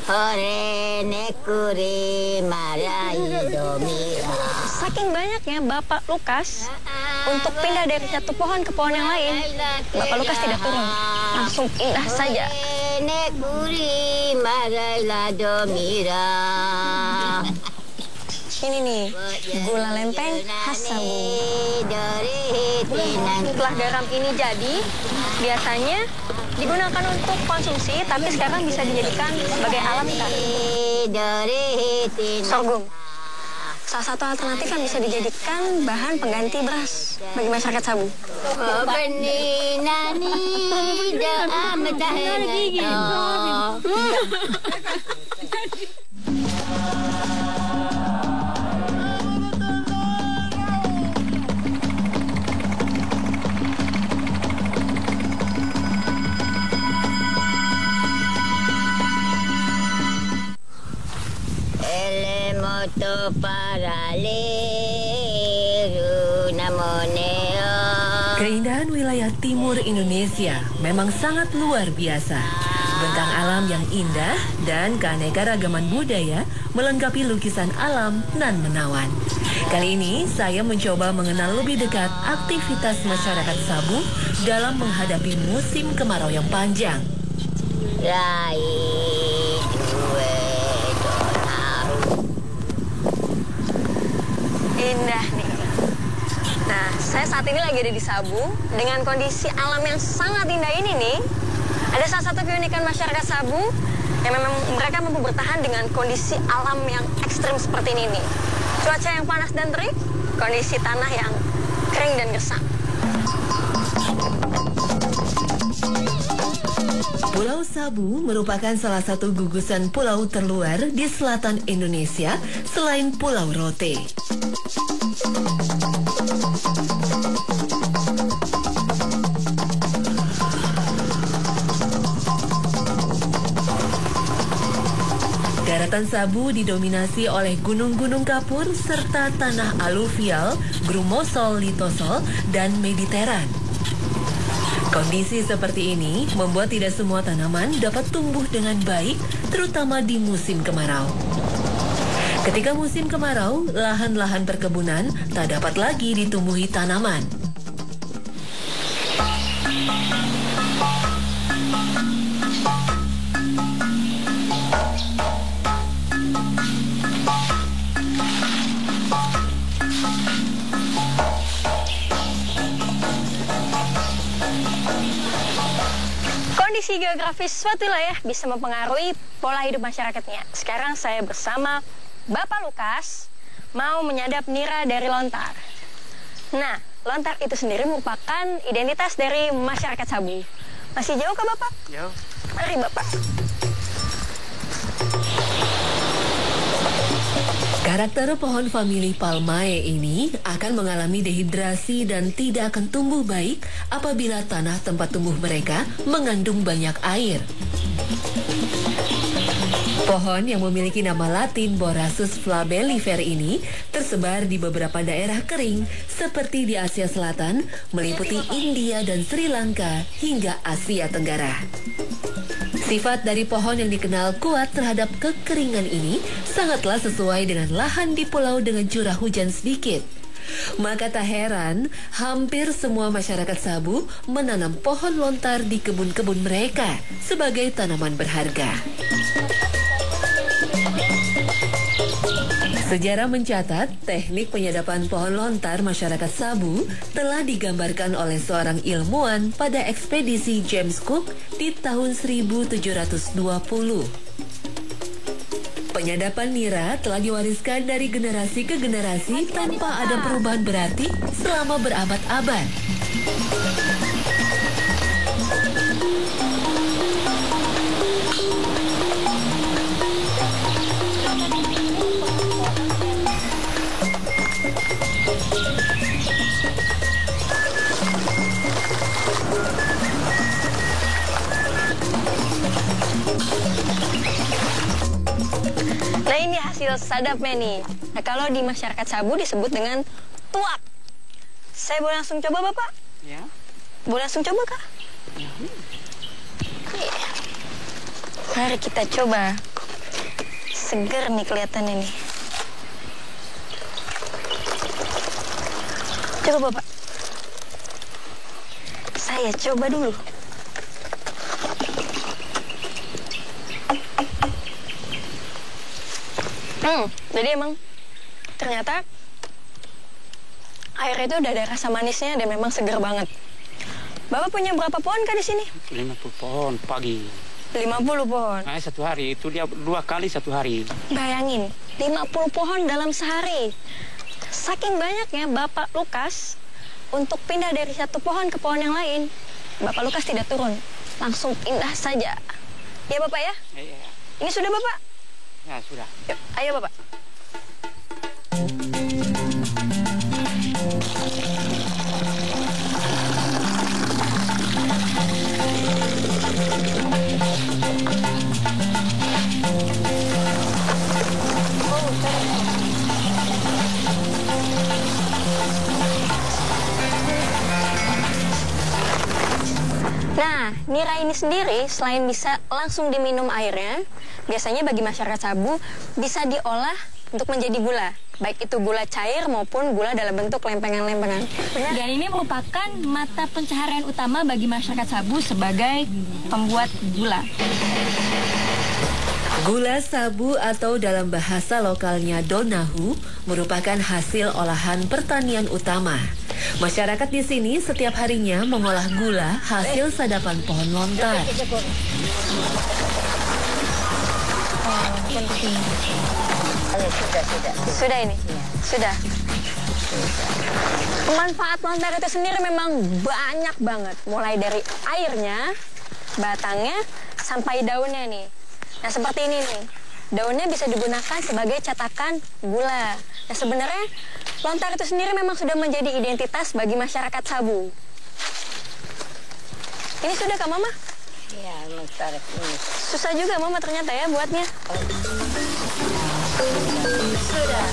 Hore nekure marai domira. Saking banyaknya Bapak Lukas untuk pindah dari satu pohon ke pohon yang lain, Bapak Lukas tidak turun, langsung pindah saja. Nekure marai domira. Ini nih, gula lempeng khas Sabu. Setelah garam ini jadi, biasanya digunakan untuk konsumsi, tapi sekarang bisa dijadikan sebagai alat sorghum. Salah satu alternatif yang bisa dijadikan bahan pengganti beras bagi masyarakat Sabu. Keindahan wilayah timur Indonesia memang sangat luar biasa. Bentang alam yang indah dan keanekaragaman budaya melengkapi lukisan alam nan menawan. Kali ini saya mencoba mengenal lebih dekat aktivitas masyarakat Sabu dalam menghadapi musim kemarau yang panjang. Indah nih. Nah, saya saat ini lagi ada di Sabu dengan kondisi alam yang sangat indah ini nih. Ada salah satu keunikan masyarakat Sabu yang memang mereka mampu bertahan dengan kondisi alam yang ekstrim seperti ini nih. Cuaca yang panas dan terik, kondisi tanah yang kering dan gersang. Pulau Sabu merupakan salah satu gugusan pulau terluar di selatan Indonesia selain Pulau Rote. Daratan Sabu didominasi oleh gunung-gunung kapur serta tanah aluvial, grumosol, litosol, dan mediteran. Kondisi seperti ini membuat tidak semua tanaman dapat tumbuh dengan baik, terutama di musim kemarau. Ketika musim kemarau, lahan-lahan perkebunan tak dapat lagi ditumbuhi tanaman. Kondisi geografis suatu wilayah bisa mempengaruhi pola hidup masyarakatnya. Sekarang saya bersama Bapak Lukas mau menyadap nira dari lontar. Nah, lontar itu sendiri merupakan identitas dari masyarakat Sabu. Masih jauh ke Bapak? Jauh. Mari Bapak. Karakter pohon famili Palmae ini akan mengalami dehidrasi dan tidak akan tumbuh baik apabila tanah tempat tumbuh mereka mengandung banyak air. Pohon yang memiliki nama latin Borassus flabellifer ini tersebar di beberapa daerah kering seperti di Asia Selatan, meliputi India dan Sri Lanka hingga Asia Tenggara. Sifat dari pohon yang dikenal kuat terhadap kekeringan ini sangatlah sesuai dengan lahan di pulau dengan curah hujan sedikit. Maka tak heran, hampir semua masyarakat Sabu menanam pohon lontar di kebun-kebun mereka sebagai tanaman berharga. Sejarah mencatat, teknik penyadapan pohon lontar masyarakat Sabu telah digambarkan oleh seorang ilmuwan pada ekspedisi James Cook di tahun 1720. Penyadapan nira telah diwariskan dari generasi ke generasi tanpa ada perubahan berarti selama berabad-abad. Nah, ini hasil sadapnya nih. Nah, kalau di masyarakat Sabu disebut dengan tuak. Saya boleh langsung coba, Bapak? Ya. Boleh langsung coba, Kak? Iya. Mari kita coba. seger nih kelihatannya nih. Coba Bapak. Saya coba dulu. Jadi emang ternyata air itu udah ada rasa manisnya dan memang seger banget. Bapak punya berapa pohon kah di sini? 50 pohon pagi. 50 pohon. Nah, satu hari itu dia 2 kali satu hari. Bayangin, 50 pohon dalam sehari. Saking banyaknya Bapak Lukas untuk pindah dari satu pohon ke pohon yang lain. Bapak Lukas tidak turun, langsung pindah saja. Ya Bapak ya? Iya. Ini sudah Bapak? Ya sudah. Yuk, ayo Bapak. Nah, nira ini sendiri selain bisa langsung diminum airnya, biasanya bagi masyarakat Sabu bisa diolah untuk menjadi gula, baik itu gula cair maupun gula dalam bentuk lempengan-lempengan. Dan ini merupakan mata pencaharian utama bagi masyarakat Sabu sebagai pembuat gula. Gula sabu atau dalam bahasa lokalnya donahu merupakan hasil olahan pertanian utama. Masyarakat di sini setiap harinya mengolah gula hasil sadapan pohon lontar. Sudah ini? Sudah. Manfaat lontar itu sendiri memang banyak banget. Mulai dari airnya, batangnya, sampai daunnya nih. Nah seperti ini nih. Daunnya bisa digunakan sebagai cetakan gula. Nah sebenarnya lontar itu sendiri memang sudah menjadi identitas bagi masyarakat Sabu. Ini sudah Kak Mama? Iya, lontar ini. Susah juga Mama ternyata ya buatnya. Sudah.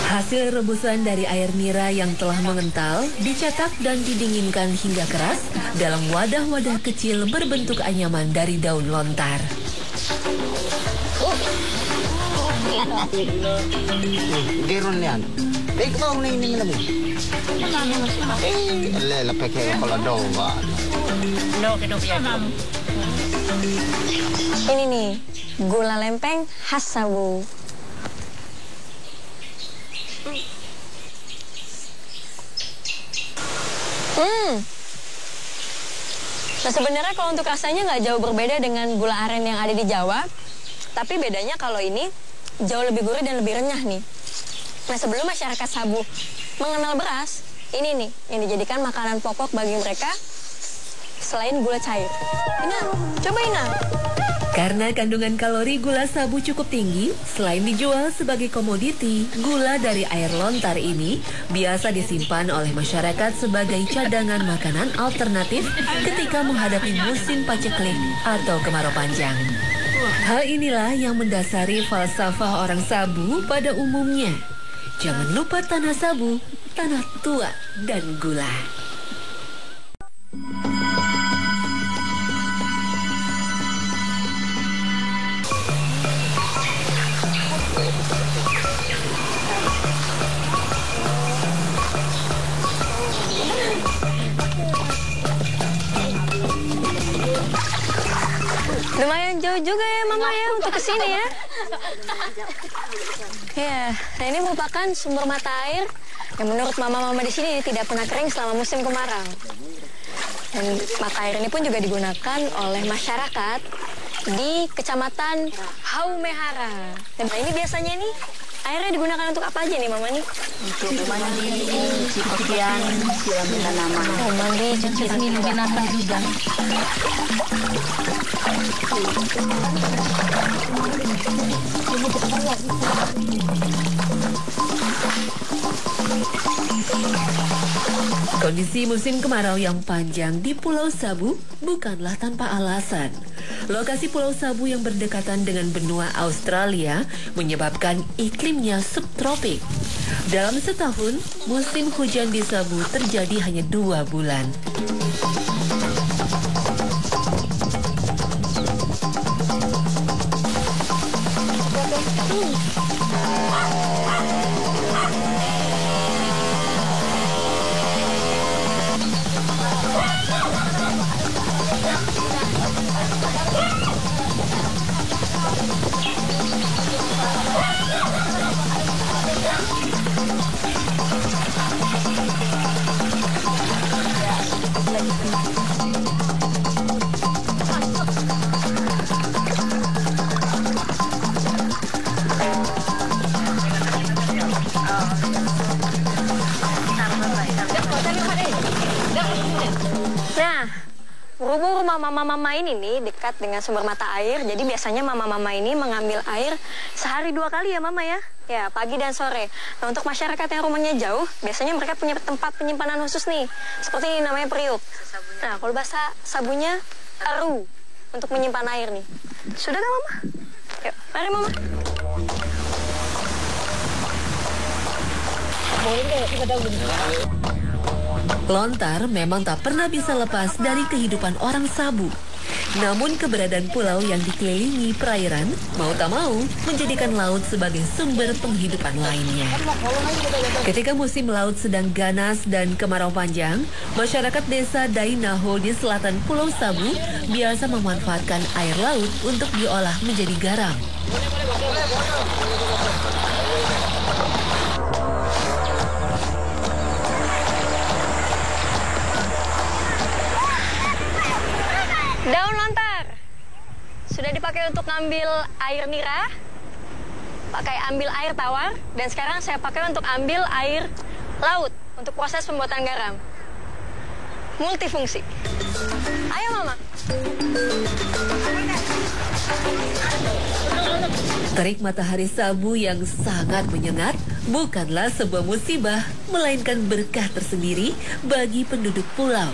Hasil rebusan dari air nira yang telah mengental dicetak dan didinginkan hingga keras dalam wadah-wadah kecil berbentuk anyaman dari daun lontar. Gerun yan. Take mo na ini minum. La pakai kalau doa. Ini nih, gula lempeng khas Sabu. Nah sebenarnya kalau untuk rasanya nggak jauh berbeda dengan gula aren yang ada di Jawa, tapi bedanya kalau ini jauh lebih gurih dan lebih renyah nih. Nah sebelum masyarakat Sabu mengenal beras, ini nih yang dijadikan makanan pokok bagi mereka selain gula cair. Ina, coba Ina. Karena kandungan kalori gula sabu cukup tinggi, selain dijual sebagai komoditi, gula dari air lontar ini biasa disimpan oleh masyarakat sebagai cadangan makanan alternatif ketika menghadapi musim paceklik atau kemarau panjang. Hal inilah yang mendasari falsafah orang Sabu pada umumnya. Jangan lupa tanah Sabu, tanah tua dan gula. Lumayan jauh juga ya Mama ya untuk kesini ya. Ya, nah ini merupakan sumber mata air yang menurut Mama-mama di sini tidak pernah kering selama musim kemarau. Dan mata air ini pun juga digunakan oleh masyarakat di Kecamatan Haumehara. Dan ini biasanya nih airnya digunakan untuk apa aja nih Mama nih? Untuk mandi, cuci pakaian, siram tanaman. Oh, mandi, cuci Minum binatang juga. Kondisi musim kemarau yang panjang di Pulau Sabu bukanlah tanpa alasan. Lokasi Pulau Sabu yang berdekatan dengan benua Australia menyebabkan iklimnya subtropik. Dalam setahun, musim hujan di Sabu terjadi hanya 2 bulan. Nah, berhubung rumah mama-mama ini nih dekat dengan sumber mata air, jadi biasanya mama-mama ini mengambil air sehari 2 kali ya mama ya? Ya, pagi dan sore. Nah, untuk masyarakat yang rumahnya jauh, biasanya mereka punya tempat penyimpanan khusus nih. Seperti ini namanya periuk. Nah, kalau bahasa sabunya, aru. Untuk menyimpan air nih. Sudah gak mama? Yuk, mari mama. Lontar memang tak pernah bisa lepas dari kehidupan orang Sabu. Namun keberadaan pulau yang dikelilingi perairan mau tak mau menjadikan laut sebagai sumber penghidupan lainnya. Ketika musim laut sedang ganas dan kemarau panjang, masyarakat desa Dainaho di selatan Pulau Sabu biasa memanfaatkan air laut untuk diolah menjadi garam. Daun lontar sudah dipakai untuk ngambil air nira, pakai ambil air tawar, dan sekarang saya pakai untuk ambil air laut untuk proses pembuatan garam. Multifungsi. Ayo mama. Terik matahari Sabu yang sangat menyengat bukanlah sebuah musibah, melainkan berkah tersendiri bagi penduduk pulau.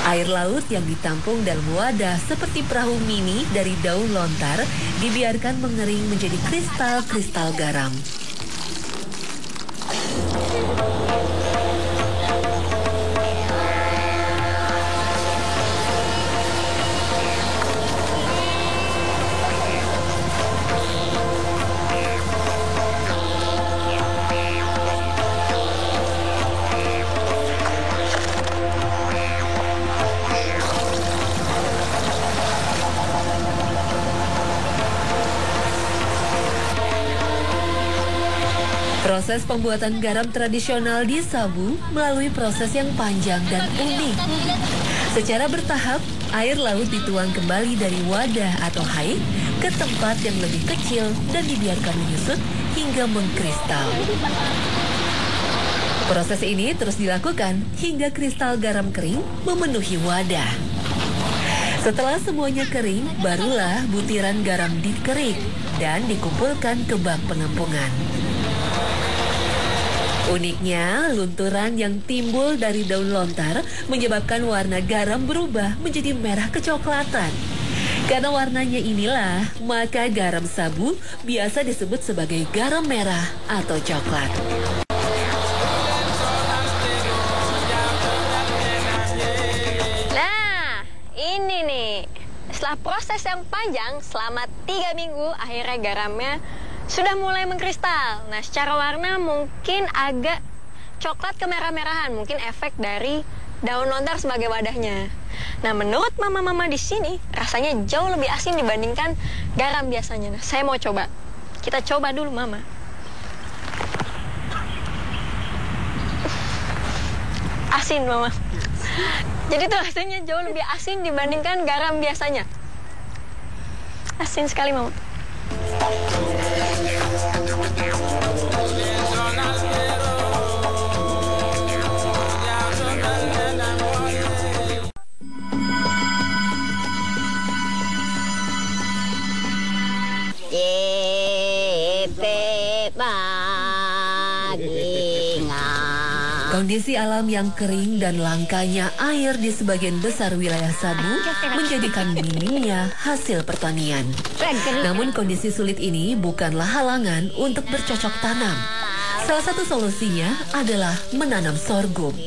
Air laut yang ditampung dalam wadah seperti perahu mini dari daun lontar dibiarkan mengering menjadi kristal-kristal garam. Proses pembuatan garam tradisional di Sabu melalui proses yang panjang dan unik. Secara bertahap, air laut dituang kembali dari wadah atau haik ke tempat yang lebih kecil dan dibiarkan menyusut hingga mengkristal. Proses ini terus dilakukan hingga kristal garam kering memenuhi wadah. Setelah semuanya kering, barulah butiran garam dikerik dan dikumpulkan ke bak penampungan. Uniknya, lunturan yang timbul dari daun lontar menyebabkan warna garam berubah menjadi merah kecoklatan. Karena warnanya inilah, maka garam Sabu biasa disebut sebagai garam merah atau coklat. Nah, ini nih. Setelah proses yang panjang selama 3 minggu, akhirnya garamnya sudah mulai mengkristal. Nah, secara warna mungkin agak coklat kemerah-merahan, mungkin efek dari daun lontar sebagai wadahnya. Nah, menurut mama-mama di sini, rasanya jauh lebih asin dibandingkan garam biasanya. Nah, saya mau coba. Kita coba dulu, mama. Asin, mama. Jadi tuh rasanya jauh lebih asin dibandingkan garam biasanya. Asin sekali, mama. Kondisi alam yang kering dan langkanya air di sebagian besar wilayah Sabu menjadikan minimnya hasil pertanian. Namun kondisi sulit ini bukanlah halangan untuk bercocok tanam. Salah satu solusinya adalah menanam sorghum.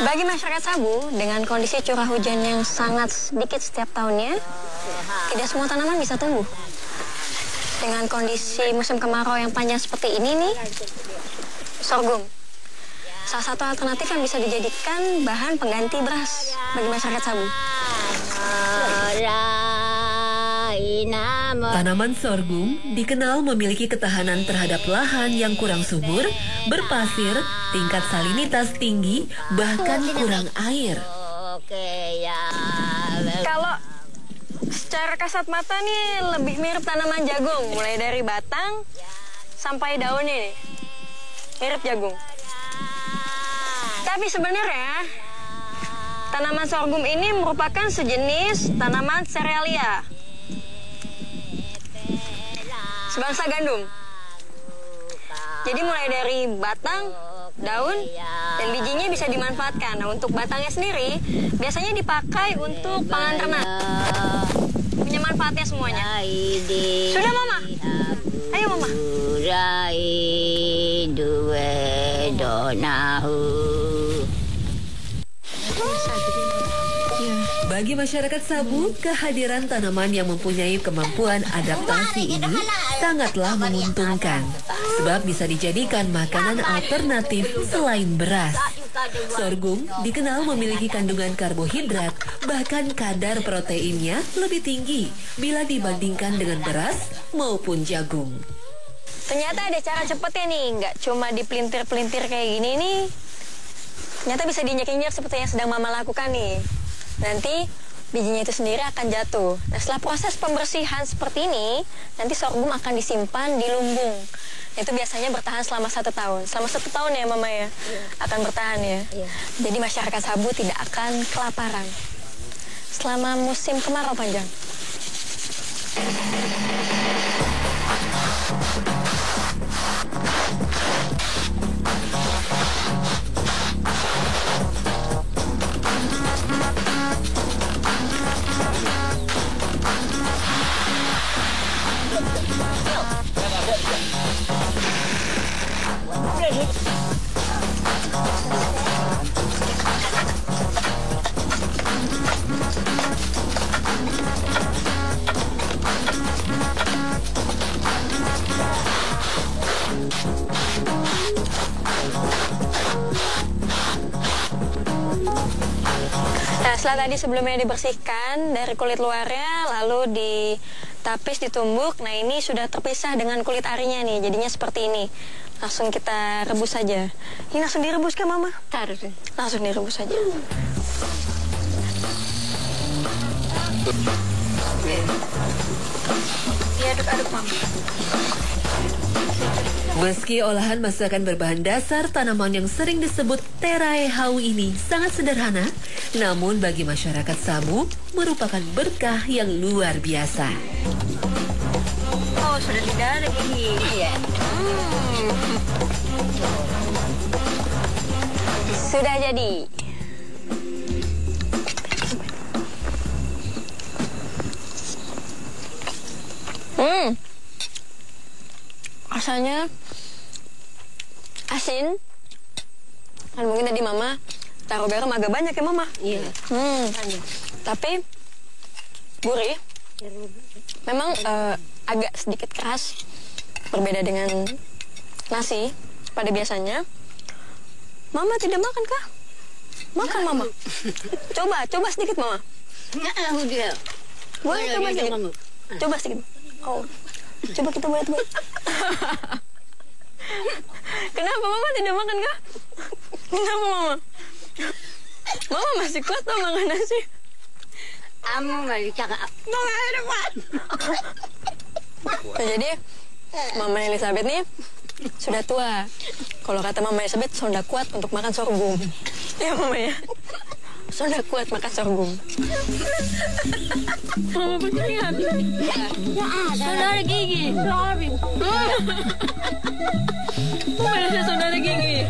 Bagi masyarakat Sabu, dengan kondisi curah hujan yang sangat sedikit setiap tahunnya, tidak semua tanaman bisa tumbuh. Dengan kondisi musim kemarau yang panjang seperti ini nih, sorghum salah satu alternatif yang bisa dijadikan bahan pengganti beras bagi masyarakat Sabu. Tanaman sorghum dikenal memiliki ketahanan terhadap lahan yang kurang subur, berpasir, tingkat salinitas tinggi, bahkan kurang air. Kalau secara kasat mata nih lebih mirip tanaman jagung, mulai dari batang sampai daunnya nih. Mirip jagung. Tapi sebenarnya tanaman sorghum ini merupakan sejenis tanaman serealia, sebangsa gandum. Jadi mulai dari batang, daun, dan bijinya bisa dimanfaatkan. Nah, untuk batangnya sendiri biasanya dipakai untuk pangan ternak. Punya manfaatnya semuanya. Sudah, Mama? Ayo, Mama. Bagi masyarakat Sabu, kehadiran tanaman yang mempunyai kemampuan adaptasi ini sangatlah menguntungkan, sebab bisa dijadikan makanan alternatif selain beras. Sorghum dikenal memiliki kandungan karbohidrat, bahkan kadar proteinnya lebih tinggi bila dibandingkan dengan beras maupun jagung. Ternyata ada cara cepetnya nih, nggak cuma dipelintir-pelintir kayak gini nih. Ternyata bisa diinjak-injak seperti yang sedang Mama lakukan nih. Nanti bijinya itu sendiri akan jatuh. Nah, setelah proses pembersihan seperti ini, nanti sorghum akan disimpan di lumbung. Itu biasanya bertahan selama 1 tahun. Selama 1 tahun ya, Mama ya? Akan bertahan ya? Jadi masyarakat Sabu tidak akan kelaparan selama musim kemarau panjang. Nah, setelah tadi sebelumnya dibersihkan dari kulit luarnya, lalu ditapis, ditumbuk. Nah, ini sudah terpisah dengan kulit arinya nih, jadinya seperti ini. Langsung kita rebus saja. Ini langsung direbus kan, Mama? Harus. Langsung direbus saja. Diaduk-aduk, Mama. Meski olahan masakan berbahan dasar tanaman yang sering disebut terae hau ini sangat sederhana, namun bagi masyarakat Sabu merupakan berkah yang luar biasa. Oh, sudah tidak ada gigi. Iya. Sudah jadi. Rasanya asin. Dan mungkin tadi Mama taruh garam agak banyak ya, Mama? Iya. Tapi gurih. Memang agak sedikit keras. Berbeda dengan nasi pada biasanya. Mama tidak makan kah? Makan, Mama. Coba sedikit, Mama. Boleh coba sedikit. Coba sedikit. Oh. Coba kita buat. Kenapa Mama tidak makan kah? Kenapa Mama? Mama masih kuat tuh makan nasi. Kamu nggak cakap. Mama depan. Nah, jadi Mama Elizabeth nih sudah tua. Kalau kata Mama Elizabeth, sudah kuat untuk makan sorghum. Ya Mama ya. Sudah kuat makan sorghum. Mama berkeringat. Saudara gigi. Saudara gigi.